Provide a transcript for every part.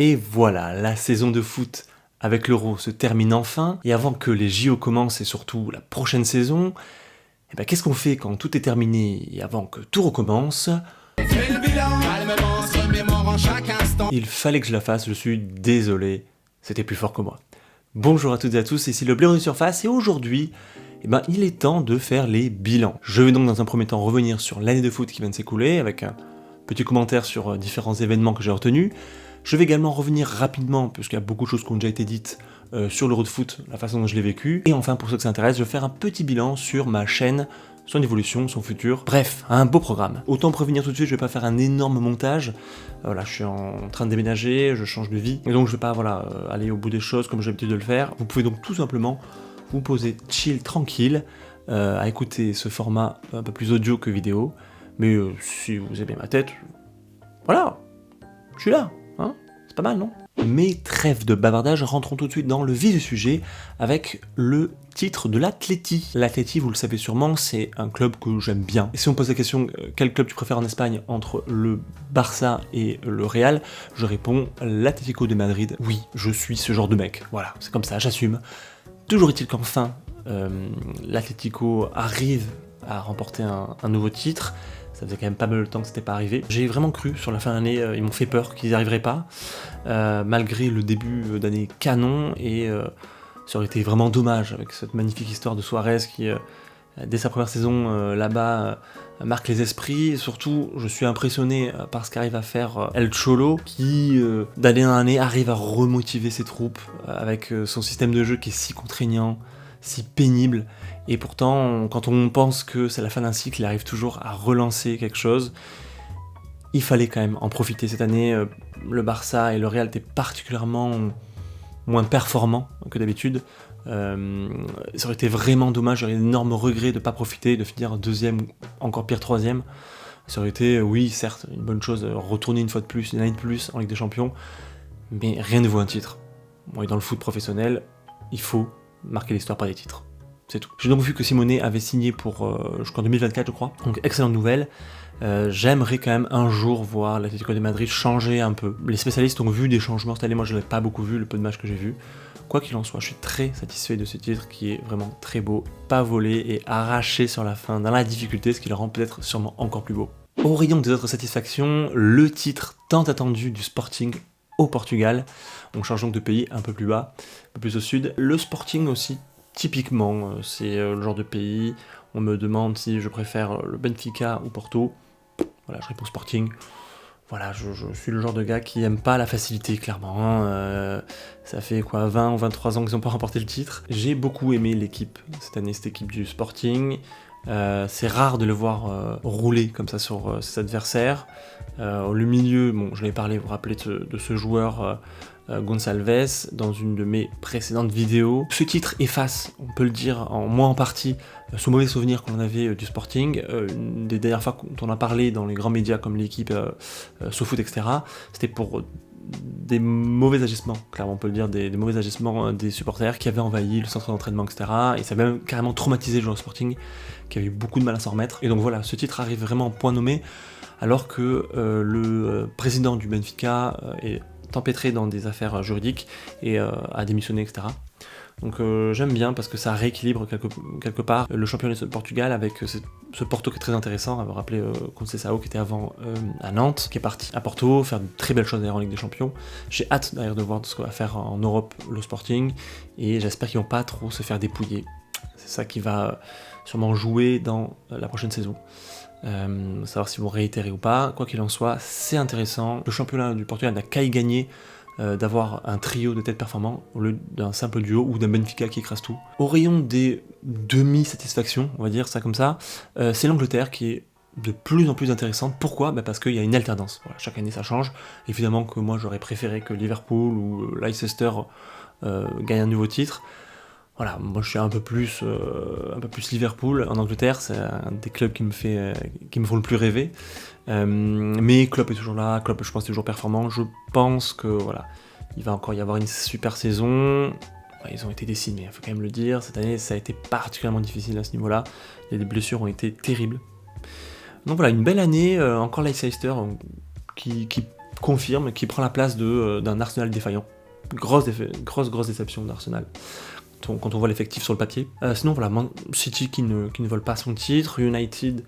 Et voilà, la saison de foot avec l'Euro se termine enfin, et avant que les JO commencent et surtout la prochaine saison, eh ben, qu'est-ce qu'on fait quand tout est terminé et avant que tout recommence? Il fallait que je la fasse, je suis désolé, c'était plus fort que moi. Bonjour à toutes et à tous, ici le Blaireau de Surface, et aujourd'hui, eh ben, il est temps de faire les bilans. Je vais donc dans un premier temps revenir sur l'année de foot qui vient de s'écouler, avec un petit commentaire sur différents événements que j'ai retenus. Je vais également revenir rapidement, puisqu'il y a beaucoup de choses qui ont déjà été dites sur l'Euro de foot, la façon dont je l'ai vécu. Et enfin, pour ceux que ça intéresse, je vais faire un petit bilan sur ma chaîne, son évolution, son futur. Bref, un beau programme. Autant prévenir tout de suite, je vais pas faire un énorme montage. Voilà, je suis en train de déménager, je change de vie, et donc je vais pas aller au bout des choses comme j'ai l'habitude de le faire. Vous pouvez donc tout simplement vous poser chill, tranquille, à écouter ce format un peu plus audio que vidéo. Mais si vous aimez ma tête, voilà, je suis là. Hein, c'est pas mal, non? Mais trêve de bavardage, rentrons tout de suite dans le vif du sujet avec le titre de l'Atleti. L'Atleti, vous le savez sûrement, c'est un club que j'aime bien. Et si on pose la question quel club tu préfères en Espagne entre le Barça et le Real, je réponds l'Atlético de Madrid. Oui, je suis ce genre de mec. Voilà, c'est comme ça, j'assume. Toujours est-il qu'enfin, l'Atlético arrive à remporter un nouveau titre. Ça faisait quand même pas mal de temps que c'était pas arrivé. J'ai vraiment cru sur la fin d'année, ils m'ont fait peur qu'ils n'y arriveraient pas, malgré le début d'année canon, et ça aurait été vraiment dommage avec cette magnifique histoire de Suarez qui, dès sa première saison là-bas, marque les esprits. Et surtout, je suis impressionné par ce qu'arrive à faire El Cholo, qui, d'année en année, arrive à remotiver ses troupes avec son système de jeu qui est si contraignant, si pénible. Et pourtant, quand on pense que c'est la fin d'un cycle, il arrive toujours à relancer quelque chose. Il fallait quand même en profiter cette année. Le Barça et le Real étaient particulièrement moins performants que d'habitude. Ça aurait été vraiment dommage, j'aurais d'énormes regrets de ne pas profiter, de finir deuxième ou encore pire troisième. Ça aurait été, oui, certes, une bonne chose, retourner une fois de plus, une année de plus en Ligue des Champions, mais rien ne vaut un titre. Bon, et dans le foot professionnel, il faut marquer l'histoire par des titres. C'est tout. J'ai donc vu que Simone avait signé pour jusqu'en 2024, je crois. Donc excellente nouvelle. J'aimerais quand même un jour voir l'Atlético de Madrid changer un peu. Les spécialistes ont vu des changements cette année, moi je ne l'ai pas beaucoup vu, le peu de matchs que j'ai vu. Quoi qu'il en soit, je suis très satisfait de ce titre qui est vraiment très beau, pas volé et arraché sur la fin, dans la difficulté, ce qui le rend peut-être sûrement encore plus beau. Au rayon des autres satisfactions, le titre tant attendu du Sporting au Portugal. On change donc de pays un peu plus bas, un peu plus au sud. Le Sporting aussi, typiquement, c'est le genre de pays, on me demande si je préfère le Benfica ou Porto. Voilà, je réponds Sporting. Voilà, je suis le genre de gars qui aime pas la facilité, clairement. Ça fait 20 ou 23 ans qu'ils n'ont pas remporté le titre. J'ai beaucoup aimé l'équipe, cette année, cette équipe du Sporting. C'est rare de le voir rouler comme ça sur ses adversaires. Le milieu, bon, je l'ai parlé, vous vous rappelez de ce joueur Gonçalves dans une de mes précédentes vidéos. Ce titre efface, on peut le dire, en partie, ce mauvais souvenir qu'on avait du Sporting. Une des dernières fois qu'on a parlé dans les grands médias comme l'équipe, SoFoot, etc., c'était pour des mauvais agissements, clairement on peut le dire, des mauvais agissements des supporters qui avaient envahi le centre d'entraînement, etc. Et ça a même carrément traumatisé le joueur Sporting, qui avait eu beaucoup de mal à s'en remettre. Et donc voilà, ce titre arrive vraiment en point nommé, alors que le président du Benfica est empêtré dans des affaires juridiques et a démissionné, etc. Donc j'aime bien parce que ça rééquilibre quelque part le championnat de Portugal avec ce Porto qui est très intéressant. Vous vous rappelez Conceição qui était avant à Nantes, qui est parti à Porto, faire de très belles choses d'ailleurs en Ligue des Champions. J'ai hâte d'ailleurs de voir ce qu'on va faire en Europe, le Sporting, et j'espère qu'ils vont pas trop se faire dépouiller. C'est ça qui va sûrement jouer dans la prochaine saison. Savoir s'ils vont réitérer ou pas. Quoi qu'il en soit, c'est intéressant. Le championnat du Portugal n'a qu'à y gagner d'avoir un trio de têtes performants au lieu d'un simple duo ou d'un Benfica qui écrase tout. Au rayon des demi-satisfactions, on va dire ça comme ça, c'est l'Angleterre qui est de plus en plus intéressante. Pourquoi ? Parce qu'il y a une alternance. Voilà, chaque année ça change. Évidemment que moi j'aurais préféré que Liverpool ou Leicester gagnent un nouveau titre. Voilà, moi je suis un peu plus Liverpool. En Angleterre, c'est un des clubs qui me font le plus rêver. Mais Klopp est toujours là, Klopp je pense est toujours performant. Je pense que voilà, il va encore y avoir une super saison. Ils ont été décimés, il faut quand même le dire. Cette année, ça a été particulièrement difficile à ce niveau-là. Les blessures ont été terribles. Donc voilà, une belle année. Encore Leicester qui confirme, qui prend la place d'un Arsenal défaillant. Grosse déception d'Arsenal quand on voit l'effectif sur le papier. Sinon voilà, City qui ne vole pas son titre, United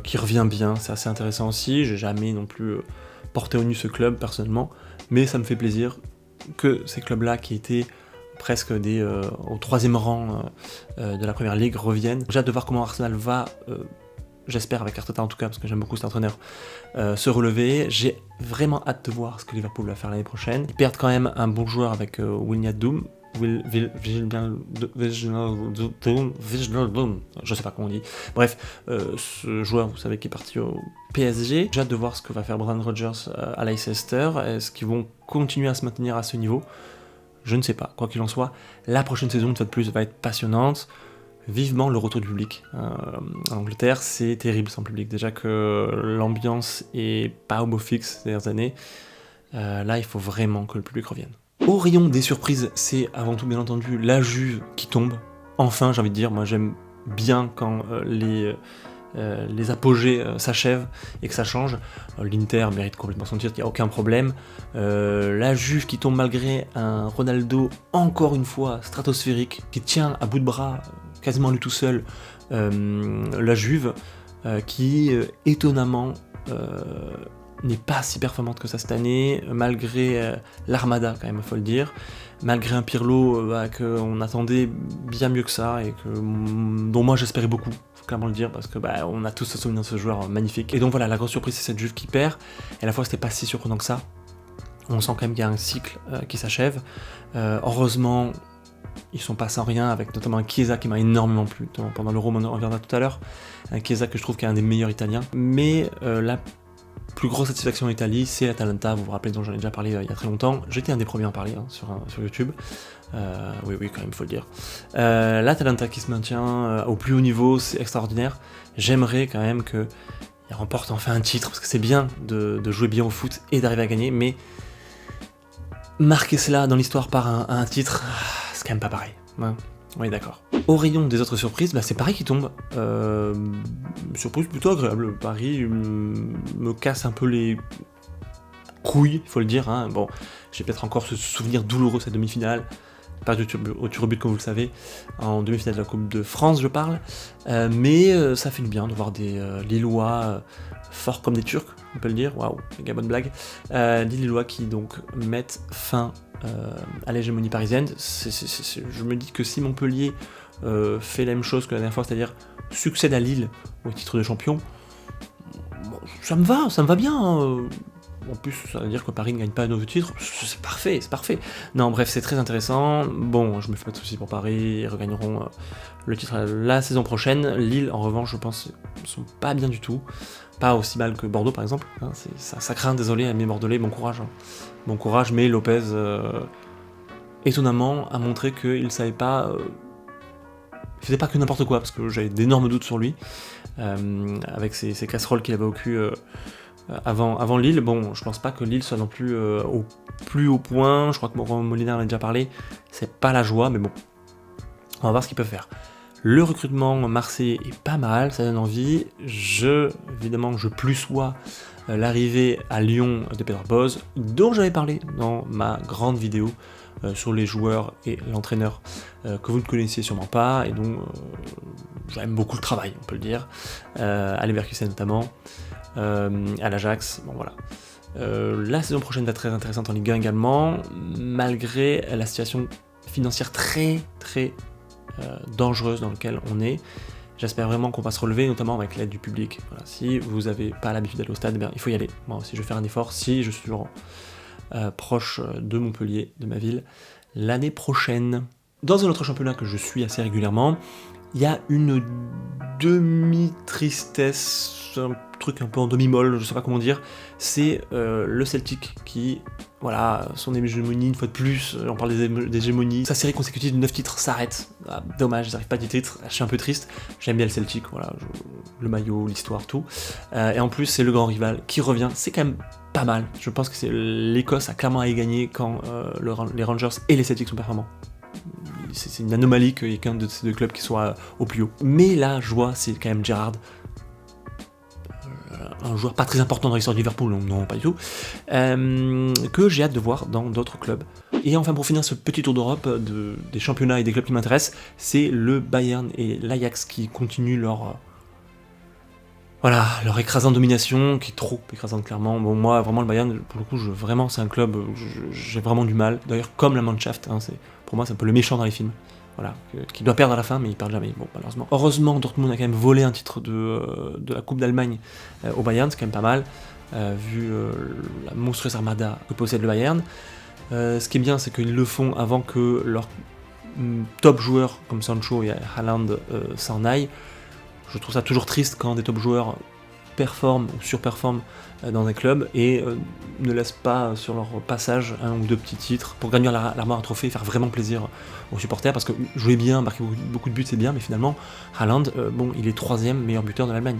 qui revient bien, c'est assez intéressant aussi. J'ai jamais non plus porté au nu ce club personnellement, mais ça me fait plaisir que ces clubs-là qui étaient presque au 3e rang de la Première Ligue reviennent. J'ai hâte de voir comment Arsenal va, j'espère avec Arteta en tout cas, parce que j'aime beaucoup cet entraîneur, se relever. J'ai vraiment hâte de voir ce que Liverpool va faire l'année prochaine. Ils perdent quand même un bon joueur avec Wijnaldum, je sais pas comment on dit. Bref, ce joueur, vous savez, qui est parti au PSG. J'ai hâte de voir ce que va faire Brendan Rodgers à Leicester. Est-ce qu'ils vont continuer à se maintenir à ce niveau ? Je ne sais pas. Quoi qu'il en soit, la prochaine saison, une fois de plus, va être passionnante. Vivement le retour du public. En Angleterre, c'est terrible sans public. Déjà que l'ambiance est pas au beau fixe ces dernières années. Là, il faut vraiment que le public revienne. Au rayon des surprises, c'est avant tout bien entendu la Juve qui tombe. Enfin, j'ai envie de dire, moi j'aime bien quand les apogées s'achèvent et que ça change. L'Inter mérite complètement son titre, il n'y a aucun problème. La Juve qui tombe malgré un Ronaldo encore une fois stratosphérique, qui tient à bout de bras quasiment lui tout seul la Juve, qui étonnamment n'est pas si performante que ça cette année, malgré l'Armada quand même, il faut le dire, malgré un Pirlo qu'on attendait bien mieux que ça, et dont moi j'espérais beaucoup, faut clairement le dire, parce que on a tous ce souvenir de ce joueur magnifique. Et donc voilà, la grosse surprise c'est cette Juve qui perd, et à la fois c'était pas si surprenant que ça, on sent quand même qu'il y a un cycle qui s'achève. Heureusement, ils sont pas sans rien, avec notamment un Chiesa qui m'a énormément plu, pendant l'Euro, on en reviendra tout à l'heure, un Chiesa que je trouve qui est un des meilleurs Italiens, mais la plus grosse satisfaction en Italie, c'est l'Atalanta. Vous vous rappelez, dont j'en ai déjà parlé il y a très longtemps. J'étais un des premiers à en parler sur YouTube. Oui, quand même, il faut le dire. L'Atalanta qui se maintient au plus haut niveau, c'est extraordinaire. J'aimerais quand même qu'ils remportent enfin un titre, parce que c'est bien de jouer bien au foot et d'arriver à gagner, mais marquer cela dans l'histoire par un titre, c'est quand même pas pareil. Ouais. Oui, d'accord. Au rayon des autres surprises, c'est Paris qui tombe. Surprise plutôt agréable. Paris me casse un peu les couilles, il faut le dire. Bon, j'ai peut-être encore ce souvenir douloureux de cette demi-finale. Pas au tir au but, comme vous le savez, en demi-finale de la Coupe de France, je parle. Mais ça fait du bien de voir des Lillois forts comme des Turcs, on peut le dire. Waouh, méga bonne blague. Des Lillois qui donc mettent fin à l'hégémonie parisienne. Je me dis que si Montpellier fait la même chose que la dernière fois, c'est-à-dire succède à Lille au titre de champion, bon, ça me va bien. En plus, ça veut dire que Paris ne gagne pas un nouveau titre, c'est parfait. Non, bref, c'est très intéressant. Bon, je me fais pas de soucis pour Paris, ils regagneront le titre la saison prochaine. Lille, en revanche, je pense, ne sont pas bien du tout. Pas aussi mal que Bordeaux, par exemple. Ça craint, désolé à mes Bordelais, bon courage. Bon courage, mais Lopez, étonnamment, a montré qu'il savait pas... il faisait pas que n'importe quoi, parce que j'avais d'énormes doutes sur lui, avec ces casseroles qu'il avait au cul avant Lille. Bon, je pense pas que Lille soit non plus au plus haut point, je crois que Molina en a déjà parlé, c'est pas la joie, mais bon, on va voir ce qu'ils peuvent faire. Le recrutement marseillais est pas mal, ça donne envie. Évidemment, je plussois l'arrivée à Lyon de Pedro Bosz, dont j'avais parlé dans ma grande vidéo sur les joueurs et l'entraîneur que vous ne connaissiez sûrement pas, et dont j'aime beaucoup le travail, on peut le dire, à Leverkusen notamment, à l'Ajax, bon voilà. La saison prochaine va être très intéressante en Ligue 1 également, malgré la situation financière très dangereuse dans laquelle on est. J'espère vraiment qu'on va se relever, notamment avec l'aide du public. Voilà. Si vous n'avez pas l'habitude d'aller au stade, il faut y aller. Moi aussi, je vais faire un effort si je suis toujours proche de Montpellier, de ma ville, l'année prochaine. Dans un autre championnat que je suis assez régulièrement, il y a une demi-tristesse, un truc un peu en demi-molle, je sais pas comment dire, c'est le Celtic qui, voilà, son hégémonie une fois de plus, on parle d'hégémonie, sa série consécutive de 9 titres s'arrête, dommage, ils n'arrivent pas à 10 titres, je suis un peu triste, j'aime bien le Celtic, voilà, le maillot, l'histoire, tout, et en plus c'est le grand rival qui revient, c'est quand même pas mal, je pense que l'Écosse a clairement à y gagner quand les Rangers et les Celtics sont performants. C'est une anomalie qu'il y ait qu'un de ces deux clubs qui soit au plus haut. Mais la joie, c'est quand même Gerrard. un joueur pas très important dans l'histoire de Liverpool, non pas du tout, que j'ai hâte de voir dans d'autres clubs. Et enfin pour finir ce petit tour d'Europe des championnats et des clubs qui m'intéressent, c'est le Bayern et l'Ajax qui continuent leur écrasante domination, qui est trop écrasante clairement. Bon, moi vraiment le Bayern, pour le coup, vraiment c'est un club, j'ai vraiment du mal. D'ailleurs comme la Mannschaft, pour moi c'est un peu le méchant dans les films. Voilà, qui doit perdre à la fin, mais il perd jamais, bon, malheureusement. Heureusement, Dortmund a quand même volé un titre de la Coupe d'Allemagne au Bayern, c'est quand même pas mal, vu la monstrueuse armada que possède le Bayern. Ce qui est bien, c'est qu'ils le font avant que leurs top joueurs, comme Sancho et Haaland, s'en aillent. Je trouve ça toujours triste quand des top joueurs performent ou surperforment dans un club et ne laissent pas sur leur passage un ou deux petits titres pour gagner l'armoire à trophée et faire vraiment plaisir aux supporters, parce que jouer bien, marquer beaucoup de buts c'est bien, mais finalement Haaland, il est 3ème meilleur buteur de l'Allemagne.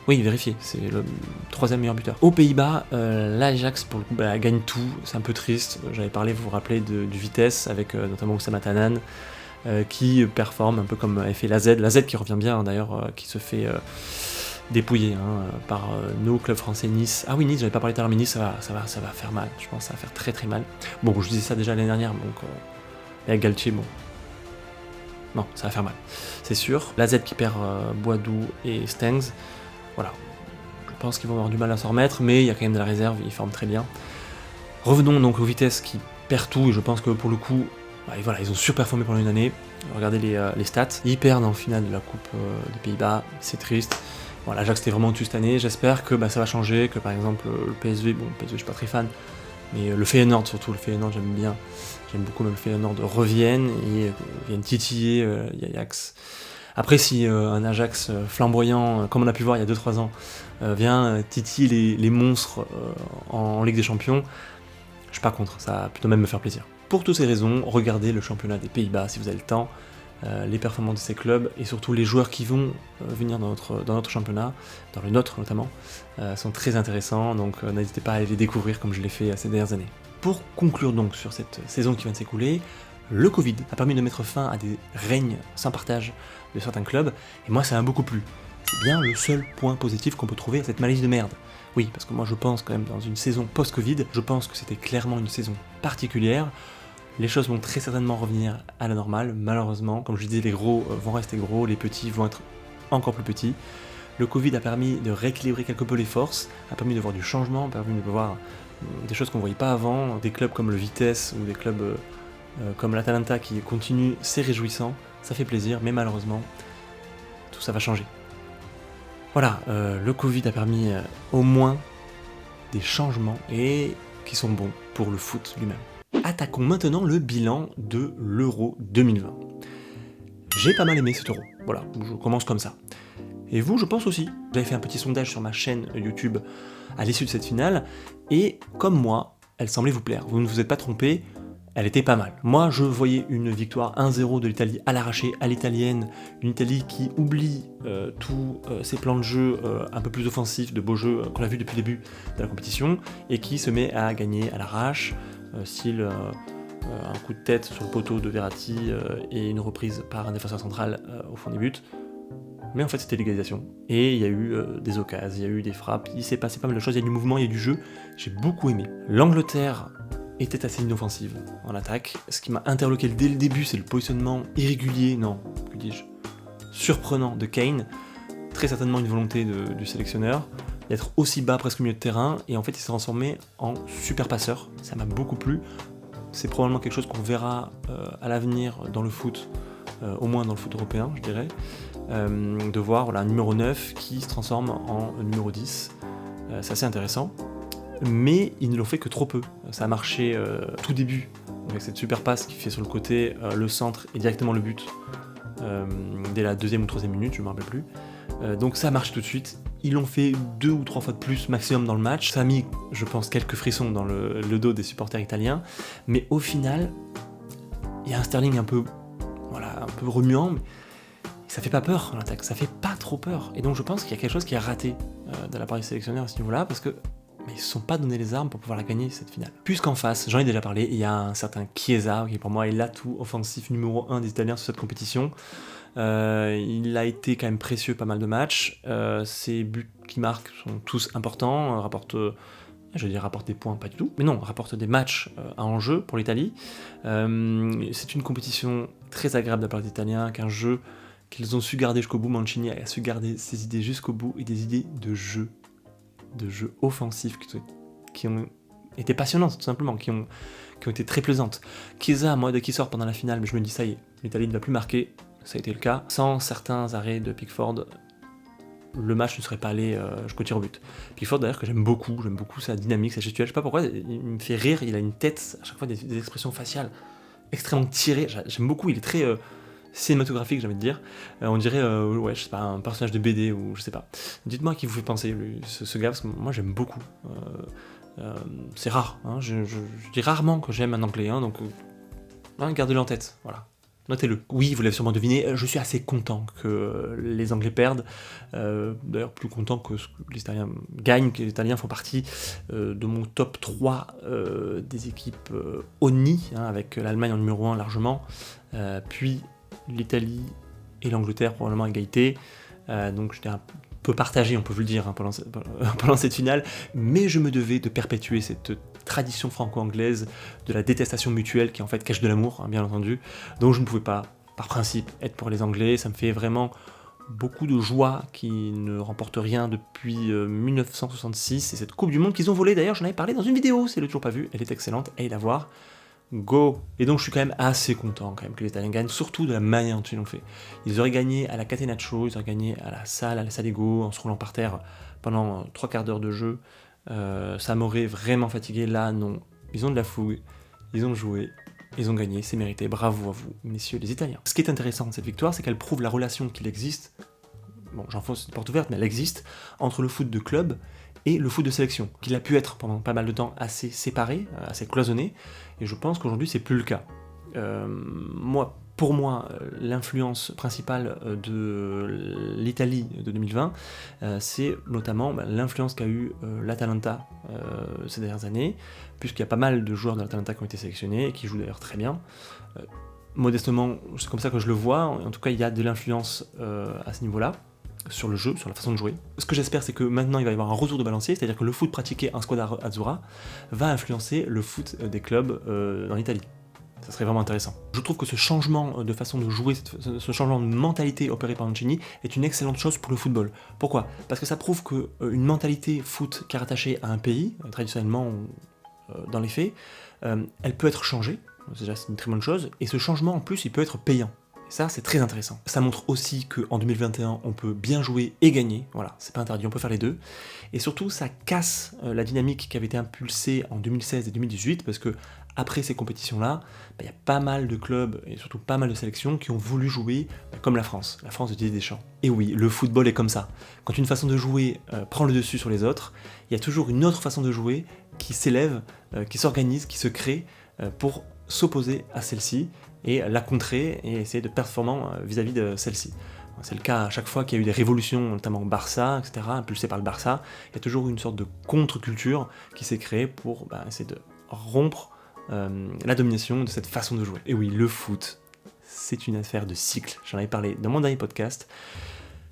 Oui, vérifiez, c'est le 3ème meilleur buteur. Aux Pays-Bas, l'Ajax pour le coup gagne tout, c'est un peu triste. J'avais parlé, vous vous rappelez, du Vitesse avec notamment Oussama Tanan, qui performe un peu comme avait fait la Z qui revient bien d'ailleurs, qui se fait dépouillé par nos clubs français. Nice. Ah oui, Nice, j'avais pas parlé tout à l'heure, mais Nice, ça va faire mal. Je pense que ça va faire très très mal. Bon, je disais ça déjà l'année dernière, donc et avec Galtier, non, ça va faire mal, c'est sûr. La Z qui perd Boadou et Stengs, voilà. Je pense qu'ils vont avoir du mal à s'en remettre, mais il y a quand même de la réserve, ils forment très bien. Revenons donc aux Vitesse qui perd tout, et je pense que pour le coup, ils ont surperformé pendant une année. Regardez les stats. Ils perdent en finale de la Coupe des Pays-Bas, c'est triste. Bon, l'Ajax était vraiment au-dessus cette année, j'espère que ça va changer, que par exemple le PSV, le PSV je suis pas très fan, mais le Feyenoord surtout, le Feyenoord j'aime beaucoup même le Feyenoord, reviennent et viennent titiller l'Ajax. Après si un Ajax flamboyant, comme on a pu voir il y a 2-3 ans, vient titiller les monstres en Ligue des Champions, je suis pas contre, ça va plutôt même me faire plaisir. Pour toutes ces raisons, regardez le championnat des Pays-Bas si vous avez le temps, les performances de ces clubs et surtout les joueurs qui vont venir dans notre championnat, dans le nôtre notamment, sont très intéressants, donc n'hésitez pas à aller les découvrir comme je l'ai fait ces dernières années. Pour conclure donc sur cette saison qui vient de s'écouler, le Covid a permis de mettre fin à des règnes sans partage de certains clubs, et moi ça m'a beaucoup plu. C'est bien le seul point positif qu'on peut trouver à cette maladie de merde. Oui, parce que moi je pense quand même dans une saison post-Covid, je pense que c'était clairement une saison particulière. Les choses vont très certainement revenir à la normale, malheureusement. Comme je disais, les gros vont rester gros, les petits vont être encore plus petits. Le Covid a permis de rééquilibrer quelque peu les forces, a permis de voir du changement, a permis de voir des choses qu'on ne voyait pas avant, des clubs comme le Vitesse ou des clubs comme l'Atalanta qui continuent, c'est réjouissant, ça fait plaisir, mais malheureusement, tout ça va changer. Voilà, le Covid a permis au moins des changements et qui sont bons pour le foot lui-même. Attaquons maintenant le bilan de l'Euro 2020. J'ai pas mal aimé cet Euro, voilà, je commence comme ça. Et vous, je pense aussi. J'avais fait un petit sondage sur ma chaîne YouTube à l'issue de cette finale, et comme moi, elle semblait vous plaire. Vous ne vous êtes pas trompé, elle était pas mal. Moi, je voyais une victoire 1-0 de l'Italie à l'arraché, à l'italienne, une Italie qui oublie tous ses plans de jeu un peu plus offensifs, de beaux jeux qu'on a vu depuis le début de la compétition, et qui se met à gagner à l'arrache, style un coup de tête sur le poteau de Verratti et une reprise par un défenseur central au fond des buts. Mais en fait c'était l'égalisation, et il y a eu des occasions, il y a eu des frappes, il s'est passé pas mal de choses, il y a du mouvement, il y a du jeu, j'ai beaucoup aimé. L'Angleterre était assez inoffensive en attaque, ce qui m'a interloqué dès le début, c'est le positionnement irrégulier, surprenant de Kane, très certainement une volonté du sélectionneur, d'être aussi bas presque au milieu de terrain, et en fait il s'est transformé en super passeur, ça m'a beaucoup plu, c'est probablement quelque chose qu'on verra à l'avenir dans le foot, au moins dans le foot européen je dirais, de voir un numéro 9 qui se transforme en numéro 10, c'est assez intéressant, mais ils ne l'ont fait que trop peu, ça a marché tout début, avec cette super passe qui fait sur le côté, le centre et directement le but, dès la 2e ou 3e minute, je ne me rappelle plus, donc ça marche tout de suite, ils l'ont fait 2 ou 3 fois de plus maximum dans le match, ça a mis je pense quelques frissons dans le dos des supporters italiens, mais au final, il y a un Sterling un peu remuant, mais ça fait pas peur en attaque, ça fait pas trop peur, et donc je pense qu'il y a quelque chose qui est raté de la part du sélectionneur à ce niveau-là, parce que mais ils ne se sont pas donné les armes pour pouvoir la gagner cette finale. Puisqu'en face, j'en ai déjà parlé, il y a un certain Chiesa, qui pour moi est l'atout offensif numéro 1 des Italiens sur cette compétition. Il a été quand même précieux pas mal de matchs. Ses buts qu'il marque sont tous importants, rapportent des points, pas du tout, mais non, rapporte des matchs à enjeu pour l'Italie. C'est une compétition très agréable de la part des Italiens, avec un jeu qu'ils ont su garder jusqu'au bout. Mancini a su garder ses idées jusqu'au bout, et des idées de jeu offensif qui ont été passionnantes, tout simplement, qui ont été très plaisantes. Chiesa, moi, dès qu'il sort pendant la finale, mais je me dis, ça y est, l'Italie ne va plus marquer, ça a été le cas. Sans certains arrêts de Pickford, le match ne serait pas allé jusqu'au tir au but. Pickford d'ailleurs que j'aime beaucoup sa dynamique, sa gestuelle, je sais pas pourquoi, il me fait rire, il a une tête, à chaque fois des expressions faciales extrêmement tirées, j'aime beaucoup, il est très cinématographique, j'ai envie de dire, on dirait, ouais, je sais pas, un personnage de BD ou je sais pas. Dites-moi à qui vous fait penser ce gars, parce que moi j'aime beaucoup. C'est rare, hein, je dis rarement que j'aime un anglais, hein, donc gardez-le en tête, voilà. Notez-le. Oui, vous l'avez sûrement deviné, je suis assez content que les Anglais perdent. D'ailleurs, plus content que les Italiens gagnent, que les Italiens font partie de mon top 3 des équipes ONI, hein, avec l'Allemagne en numéro 1 largement, puis l'Italie et l'Angleterre probablement à égalité. Donc j'étais un peu partagé, on peut vous le dire, hein, pendant cette finale, mais je me devais de perpétuer cette tradition franco-anglaise de la détestation mutuelle qui en fait cache de l'amour, hein, bien entendu. Donc je ne pouvais pas, par principe, être pour les Anglais. Ça me fait vraiment beaucoup de joie qu'ils ne remportent rien depuis 1966. Et cette Coupe du Monde qu'ils ont volée, d'ailleurs, j'en avais parlé dans une vidéo, c'est le toujours pas vu, elle est excellente, allez la voir. Go! Et donc je suis quand même assez content quand même que les Italiens gagnent, surtout de la manière dont ils l'ont fait. Ils auraient gagné à la Catenaccio, ils auraient gagné à la Salego, en se roulant par terre pendant 3 quarts d'heure de jeu. Ça m'aurait vraiment fatigué. Là, non. Ils ont de la fougue, ils ont joué, ils ont gagné, c'est mérité. Bravo à vous, messieurs les Italiens. Ce qui est intéressant de cette victoire, c'est qu'elle prouve la relation qu'il existe, bon, j'enfonce une porte ouverte, mais elle existe, entre le foot de club et le foot de sélection, qu'il a pu être pendant pas mal de temps assez séparé, assez cloisonné, et je pense qu'aujourd'hui c'est plus le cas. Pour moi, l'influence principale de l'Italie de 2020, c'est notamment l'influence qu'a eu l'Atalanta ces dernières années, puisqu'il y a pas mal de joueurs de l'Atalanta qui ont été sélectionnés, et qui jouent d'ailleurs très bien. Modestement, c'est comme ça que je le vois, en tout cas il y a de l'influence à ce niveau-là, sur le jeu, sur la façon de jouer. Ce que j'espère, c'est que maintenant il va y avoir un retour de balancier, c'est-à-dire que le foot pratiqué en squadra azzurra va influencer le foot des clubs dans l'Italie. Ça serait vraiment intéressant. Je trouve que ce changement de façon de jouer, ce changement de mentalité opéré par Mancini est une excellente chose pour le football. Pourquoi ? Parce que ça prouve qu'une mentalité foot qui est rattachée à un pays, traditionnellement dans les faits, elle peut être changée, déjà c'est une très bonne chose, et ce changement en plus il peut être payant. Et ça c'est très intéressant. Ça montre aussi qu'en 2021 on peut bien jouer et gagner, voilà, c'est pas interdit, on peut faire les deux. Et surtout ça casse la dynamique qui avait été impulsée en 2016 et 2018, parce que après ces compétitions-là, il y a pas mal de clubs et surtout pas mal de sélections qui ont voulu jouer comme la France de Didier Deschamps. Et oui, le football est comme ça. Quand une façon de jouer prend le dessus sur les autres, il y a toujours une autre façon de jouer qui s'élève, qui s'organise, qui se crée pour s'opposer à celle-ci et la contrer et essayer de performant vis-à-vis de celle-ci. C'est le cas à chaque fois qu'il y a eu des révolutions, notamment Barça, etc., impulsées par le Barça, il y a toujours une sorte de contre-culture qui s'est créée pour essayer de rompre la domination de cette façon de jouer. Et oui, le foot, c'est une affaire de cycle. J'en avais parlé dans mon dernier podcast.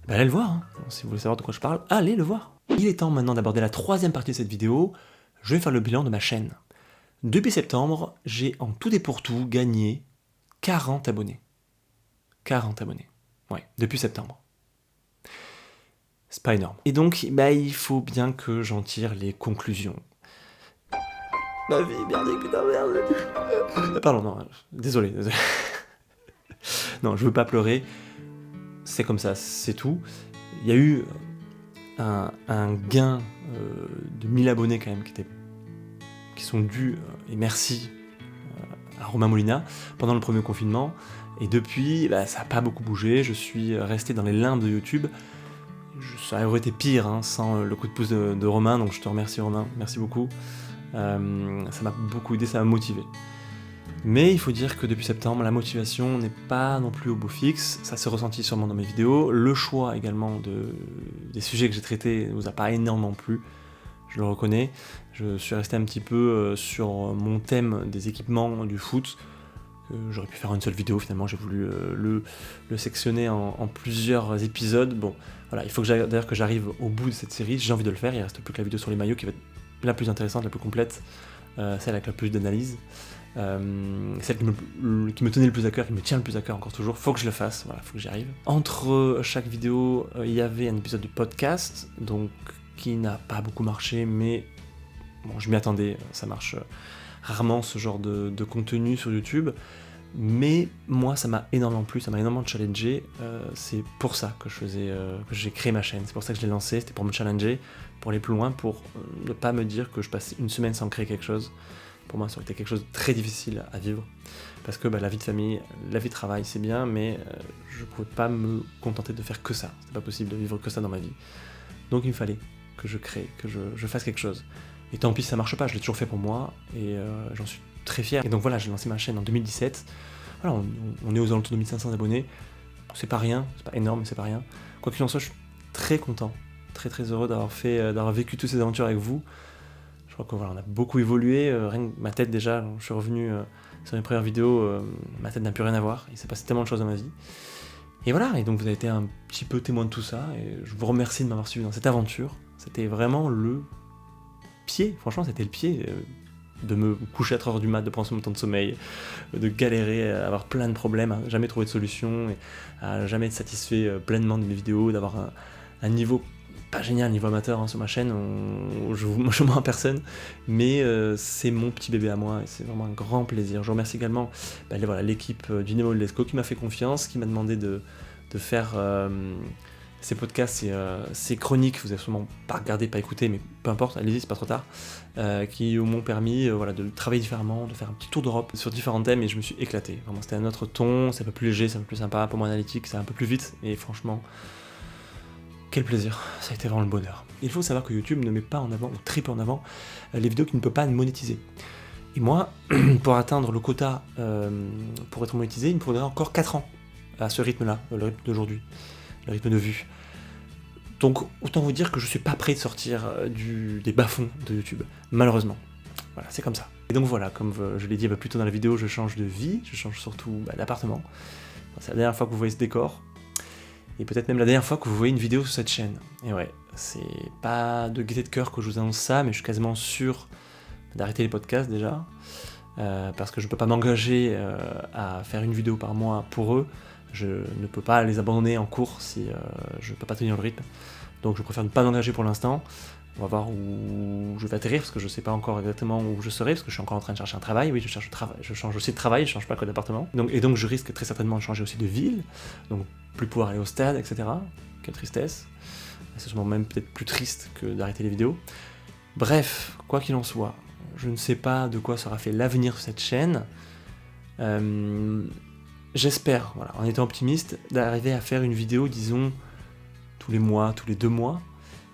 Allez le voir, hein. Si vous voulez savoir de quoi je parle, allez le voir. Il est temps maintenant d'aborder la troisième partie de cette vidéo. Je vais faire le bilan de ma chaîne. Depuis septembre, j'ai en tout et pour tout gagné 40 abonnés. 40 abonnés. Ouais, depuis septembre. C'est pas énorme. Et donc, il faut bien que j'en tire les conclusions. Ma vie, merde, putain, merde. Pardon, non, désolé. Non, je veux pas pleurer. C'est comme ça, c'est tout. Il y a eu un gain de 1000 abonnés quand même qui sont dus, et merci à Romain Molina, pendant le premier confinement. Et depuis, ça n'a pas beaucoup bougé. Je suis resté dans les limbes de YouTube. Ça aurait été pire sans le coup de pouce de Romain, donc je te remercie Romain, merci beaucoup. Ça m'a beaucoup aidé, ça m'a motivé. Mais il faut dire que depuis septembre, la motivation n'est pas non plus au beau fixe, ça s'est ressenti sûrement dans mes vidéos. Le choix également des sujets que j'ai traités ne nous a pas énormément plu. je le reconnais. Je suis resté un petit peu sur mon thème des équipements du foot. J'aurais pu faire une seule vidéo, finalement j'ai voulu le sectionner en plusieurs épisodes. Bon, voilà, il faut d'ailleurs que j'arrive au bout de cette série, j'ai envie de le faire, il reste plus que la vidéo sur les maillots qui va être la plus intéressante, la plus complète, celle avec la plus d'analyse, celle qui me tenait le plus à cœur, qui me tient le plus à cœur encore toujours, faut que je le fasse, voilà, faut que j'y arrive. Entre chaque vidéo, il y avait un épisode de podcast, donc qui n'a pas beaucoup marché, mais bon, je m'y attendais, ça marche rarement ce genre de contenu sur YouTube, mais moi ça m'a énormément plu, ça m'a énormément challengé, c'est pour ça que que j'ai créé ma chaîne, c'est pour ça que je l'ai lancée, c'était pour me challenger, pour aller plus loin, pour ne pas me dire que je passe une semaine sans créer quelque chose. Pour moi ça aurait été quelque chose de très difficile à vivre, parce que la vie de famille, la vie de travail c'est bien, mais je ne pouvais pas me contenter de faire que ça, c'était pas possible de vivre que ça dans ma vie. Donc il me fallait que je crée, que je fasse quelque chose. Et tant pis si ça marche pas, je l'ai toujours fait pour moi, et j'en suis très fier. Et donc voilà, j'ai lancé ma chaîne en 2017, voilà, on est aux alentours de 1500 abonnés, c'est pas rien, c'est pas énorme, mais c'est pas rien. Quoi qu'il en soit, je suis très content, très très heureux d'avoir vécu toutes ces aventures avec vous. Je crois que voilà, on a beaucoup évolué, rien que ma tête déjà, je suis revenu sur mes premières vidéos, ma tête n'a plus rien à voir, il s'est passé tellement de choses dans ma vie. Et voilà, et donc vous avez été un petit peu témoin de tout ça, et je vous remercie de m'avoir suivi dans cette aventure. C'était vraiment le pied, franchement c'était le pied de me coucher à 3h du mat, de prendre mon temps de sommeil, de galérer, à avoir plein de problèmes, à jamais trouver de solution, et à jamais être satisfait pleinement de mes vidéos, d'avoir un niveau pas génial, niveau amateur sur ma chaîne, je mens à personne, mais c'est mon petit bébé à moi, et c'est vraiment un grand plaisir. Je remercie également voilà, l'équipe du Nemo de Lesco qui m'a fait confiance, qui m'a demandé de faire ces podcasts, ces chroniques, vous avez sûrement pas regardé, pas écouté, mais peu importe, allez-y, c'est pas trop tard, qui m'ont permis voilà, de travailler différemment, de faire un petit tour d'Europe sur différents thèmes, et je me suis éclaté. Vraiment, c'était un autre ton, c'est un peu plus léger, c'est un peu plus sympa, un peu moins analytique, c'est un peu plus vite, et franchement, quel plaisir, ça a été vraiment le bonheur. Il faut savoir que YouTube ne met pas en avant, ou très peu en avant, les vidéos qui ne peut pas monétiser. Et moi, pour atteindre le quota, pour être monétisé, il me faudrait encore 4 ans à ce rythme-là, le rythme d'aujourd'hui, le rythme de vue. Donc autant vous dire que je suis pas prêt de sortir des bas-fonds de YouTube, malheureusement. Voilà, c'est comme ça. Et donc voilà, comme je l'ai dit plus tôt dans la vidéo, je change de vie, je change surtout d'appartement. C'est la dernière fois que vous voyez ce décor, et peut-être même la dernière fois que vous voyez une vidéo sur cette chaîne. Et ouais, c'est pas de gaieté de cœur que je vous annonce ça, mais je suis quasiment sûr d'arrêter les podcasts déjà, parce que je peux pas m'engager à faire une vidéo par mois pour eux. Je ne peux pas les abandonner en cours si je ne peux pas tenir le rythme. Donc je préfère ne pas m'engager pour l'instant. On va voir où je vais atterrir, parce que je ne sais pas encore exactement où je serai, parce que je suis encore en train de chercher un travail. Oui, je change aussi de travail, je ne change pas que d'appartement. Donc je risque très certainement de changer aussi de ville, donc plus pouvoir aller au stade, etc. Quelle tristesse. C'est sûrement même peut-être plus triste que d'arrêter les vidéos. Bref, quoi qu'il en soit, je ne sais pas de quoi sera fait l'avenir de cette chaîne. J'espère, voilà, en étant optimiste, d'arriver à faire une vidéo, disons, tous les mois, tous les 2 mois,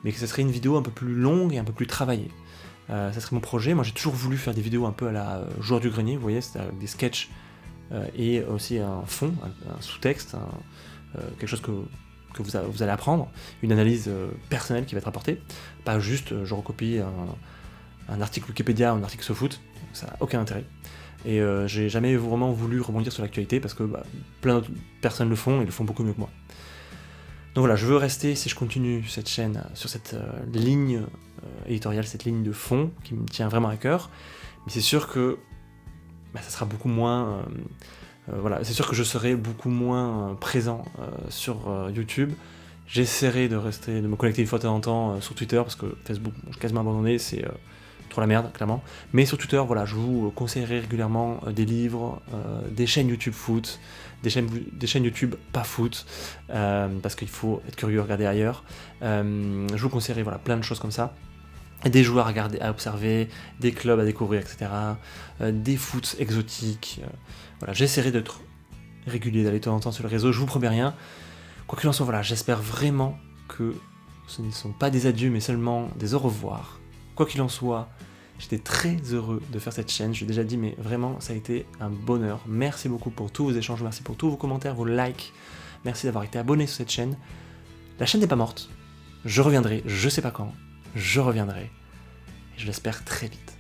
mais que ce serait une vidéo un peu plus longue et un peu plus travaillée. Ça serait mon projet. Moi j'ai toujours voulu faire des vidéos un peu à la Joueur du Grenier, vous voyez, c'est avec des sketchs et aussi un fond, un sous-texte, quelque chose que vous allez apprendre, une analyse personnelle qui va être apportée, pas juste je recopie un article Wikipédia ou un article SoFoot, ça n'a aucun intérêt. Et j'ai jamais vraiment voulu rebondir sur l'actualité parce que plein d'autres personnes le font et le font beaucoup mieux que moi. Donc voilà, je veux rester, si je continue cette chaîne, sur cette ligne éditoriale, cette ligne de fond qui me tient vraiment à cœur, mais c'est sûr que ça sera beaucoup moins... voilà, c'est sûr que je serai beaucoup moins présent sur YouTube. J'essaierai de me connecter une fois de temps en temps sur Twitter, parce que Facebook, j'ai quasiment abandonné, c'est trop la merde, clairement. Mais sur Twitter, voilà, je vous conseillerai régulièrement des livres, des chaînes YouTube foot, des chaînes YouTube pas foot, parce qu'il faut être curieux, regarder ailleurs. Je vous conseillerai voilà, plein de choses comme ça. Des joueurs à regarder, à observer, des clubs à découvrir, etc. Des foot exotiques. Voilà, j'essaierai d'être régulier, d'aller de temps en temps sur le réseau, je vous promets rien. Quoi qu'il en soit, voilà, j'espère vraiment que ce ne sont pas des adieux, mais seulement des au revoir. Quoi qu'il en soit, j'étais très heureux de faire cette chaîne, je l'ai déjà dit, mais vraiment, ça a été un bonheur. Merci beaucoup pour tous vos échanges, merci pour tous vos commentaires, vos likes, merci d'avoir été abonné sur cette chaîne. La chaîne n'est pas morte, je reviendrai, je sais pas quand, je reviendrai. et je l'espère très vite.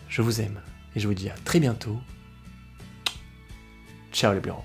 Je vous aime et je vous dis à très bientôt. Ciao les bureaux.